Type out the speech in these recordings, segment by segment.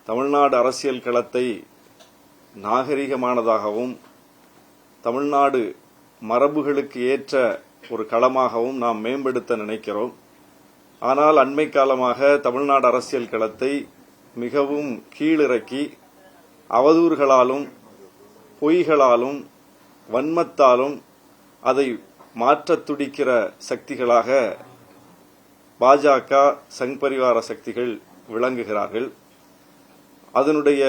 தமிழ்நாடு அரசியல் களத்தை நாகரிகமானதாகவும் தமிழ்நாடு மரபுகளுக்கு ஏற்ற ஒரு களமாகவும் நாம் மேம்படுத்த நினைக்கிறோம். ஆனால் அண்மை காலமாக தமிழ்நாடு அரசியல் களத்தை மிகவும் கீழிறக்கி அவதூறுகளாலும் பொய்களாலும் வன்மத்தாலும் அதை மாற்றத் துடிக்கிற சக்திகளாக பாஜக சங் பரிவார சக்திகள் விளங்குகிறார்கள். அதனுடைய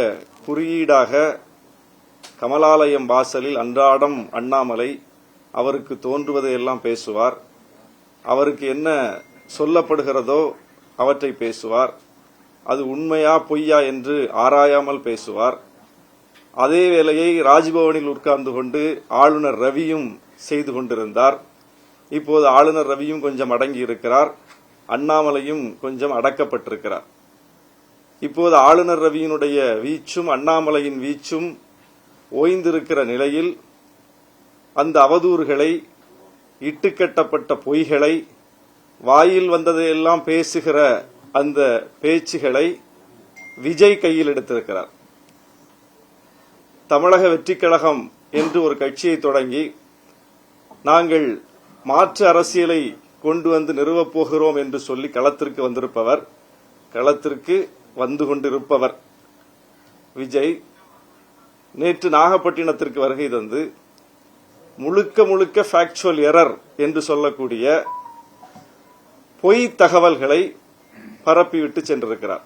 குறியீடாக கமலாலயம் வாசலில் அன்றாடம் அண்ணாமலை அவருக்கு தோன்றுவதையெல்லாம் பேசுவார். அவருக்கு என்ன சொல்லப்படுகிறதோ அவற்றை பேசுவார். அது உண்மையா பொய்யா என்று ஆராயாமல் பேசுவார். அதே வேளையை ராஜ்பவனில் உட்கார்ந்து கொண்டு ஆளுநர் ரவியும் செய்து கொண்டிருந்தார். இப்போது ஆளுநர் ரவியும் கொஞ்சம் அடங்கி இருக்கிறார், அண்ணாமலையும் கொஞ்சம் அடக்கப்பட்டிருக்கிறார். இப்போது ஆளுநர் ரவியினுடைய வீச்சும் அண்ணாமலையின் வீச்சும் ஓய்ந்திருக்கிற நிலையில் அந்த அவதூறுகளை, இட்டுக்கட்டப்பட்ட பொய்களை, வாயில் வந்ததையெல்லாம் பேசுகிற அந்த பேச்சுகளை விஜய் கையில் எடுத்திருக்கிறார். தமிழக வெற்றிக் கழகம் என்று ஒரு கட்சியை தொடங்கி நாங்கள் மாற்று அரசியலை கொண்டு வந்து நிறுவப் போகிறோம் என்று சொல்லி களத்திற்கு வந்திருப்பவர், களத்திற்கு வந்து கொண்டிருப்பவர் விஜய் நேற்று நாகப்பட்டினத்திற்கு வருகை தந்து முழுக்க முழுக்க ஃபேக்சுவல் எரர் என்று சொல்லக்கூடிய பொய் தகவல்களை பரப்பிவிட்டு சென்றிருக்கிறார்.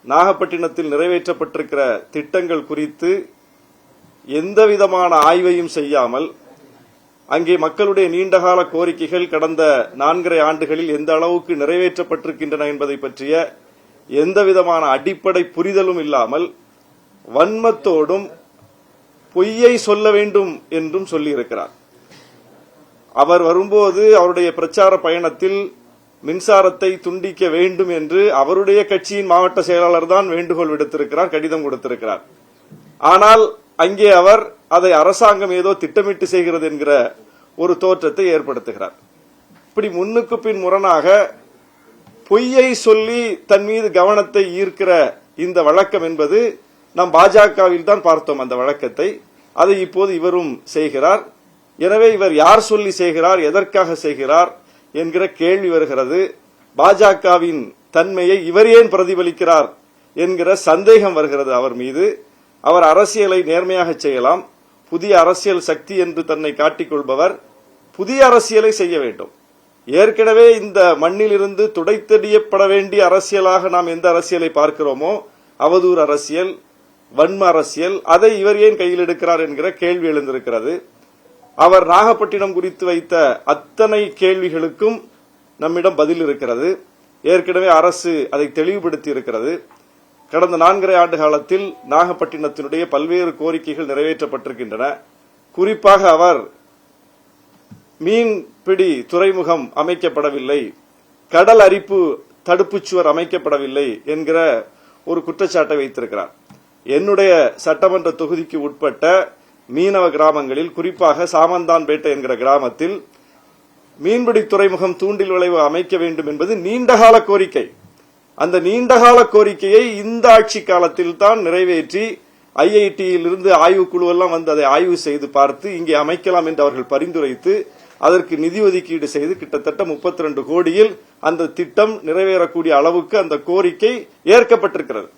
நாகப்பட்டினத்தில் நிறைவேற்றப்பட்டிருக்கிற திட்டங்கள் குறித்து எந்தவிதமான ஆய்வையும் செய்யாமல், அங்கே மக்களுடைய நீண்டகால கோரிக்கைகள் கடந்த 4.5 ஆண்டுகளில் எந்த அளவுக்கு நிறைவேற்றப்பட்டிருக்கின்றன என்பதை பற்றிய எந்தவிதமான அடிப்படை புரிதலும் இல்லாமல் வன்மத்தோடும் பொய்யை சொல்ல வேண்டும் என்றும் சொல்லியிருக்கிறார். அவர் வரும்போது அவருடைய பிரச்சார பயணத்தில் மின்சாரத்தை துண்டிக்க வேண்டும் என்று அவருடைய கட்சியின் மாவட்ட செயலாளர் தான் வேண்டுகோள் விடுத்திருக்கிறார், கடிதம் கொடுத்திருக்கிறார். ஆனால் அங்கே அவர் அதை அரசாங்கம் ஏதோ திட்டமிட்டு செய்கிறது என்கிற ஒரு தோற்றத்தை ஏற்படுத்துகிறார். இப்படி முன்னுக்கு பின் முரணாக பொய்யை சொல்லி தன் மீது கவனத்தை ஈர்க்கிற இந்த வழக்கம் என்பது நாம் பாஜகவில் தான் பார்த்தோம். அந்த வழக்கத்தை அதை இப்போது இவரும் செய்கிறார். எனவே இவர் யார் சொல்லி செய்கிறார், எதற்காக செய்கிறார் என்கிற கேள்வி வருகிறது. பாஜகவின் தன்மையை இவர் ஏன் பிரதிபலிக்கிறார் என்கிற சந்தேகம் வருகிறது அவர் மீது. அவர் அரசியலை நேர்மையாக செய்யலாம். புதிய அரசியல் சக்தி என்று தன்னை காட்டிக்கொள்பவர் புதிய அரசியலை செய்ய வேண்டும். ஏற்கனவே இந்த மண்ணிலிருந்து துடைத்தெறியப்பட வேண்டிய அரசியலாக நாம் எந்த அரசியலை பார்க்கிறோமோ, அவதூறு அரசியல், வன்ம அரசியல், அதை இவர் ஏன் கையில் எடுக்கிறார் என்கிற கேள்வி எழுந்திருக்கிறது. அவர் நாகப்பட்டினம் குறித்து வைத்த அத்தனை கேள்விகளுக்கும் நம்மிடம் பதில் இருக்கிறது. ஏற்கனவே அரசு அதை தெளிவுபடுத்தி இருக்கிறது. கடந்த 4.5 ஆண்டு காலத்தில் நாகப்பட்டினத்தினுடைய பல்வேறு கோரிக்கைகள் நிறைவேற்றப்பட்டிருக்கின்றன. குறிப்பாக அவர் மீன்பிடி துறைமுகம் அமைக்கப்படவில்லை, கடல் அரிப்பு தடுப்புச்சுவர் அமைக்கப்படவில்லை என்கிற ஒரு குற்றச்சாட்டை வைத்திருக்கிறார். என்னுடைய சட்டமன்ற தொகுதிக்கு உட்பட்ட மீனவ கிராமங்களில், குறிப்பாக சாமந்தான்பேட்டை என்கிற கிராமத்தில் மீன்பிடி துறைமுகம் தூண்டில் விளைவு அமைக்க வேண்டும் என்பது நீண்டகால கோரிக்கை. அந்த நீண்டகால கோரிக்கையை இந்த ஆட்சி காலத்தில் தான் நிறைவேற்றி ஐஐடியில் இருந்து ஆய்வுக்குழு எல்லாம் வந்து அதை ஆய்வு செய்து பார்த்து இங்கே அமைக்கலாம் என்று அவர்கள் பரிந்துரைத்து அதற்கு நிதி ஒதுக்கீடு செய்து கிட்டத்தட்ட 32 கோடியில் அந்த திட்டம் நிறைவேறக்கூடிய அளவுக்கு அந்த கோரிக்கை ஏற்கப்பட்டிருக்கிறது.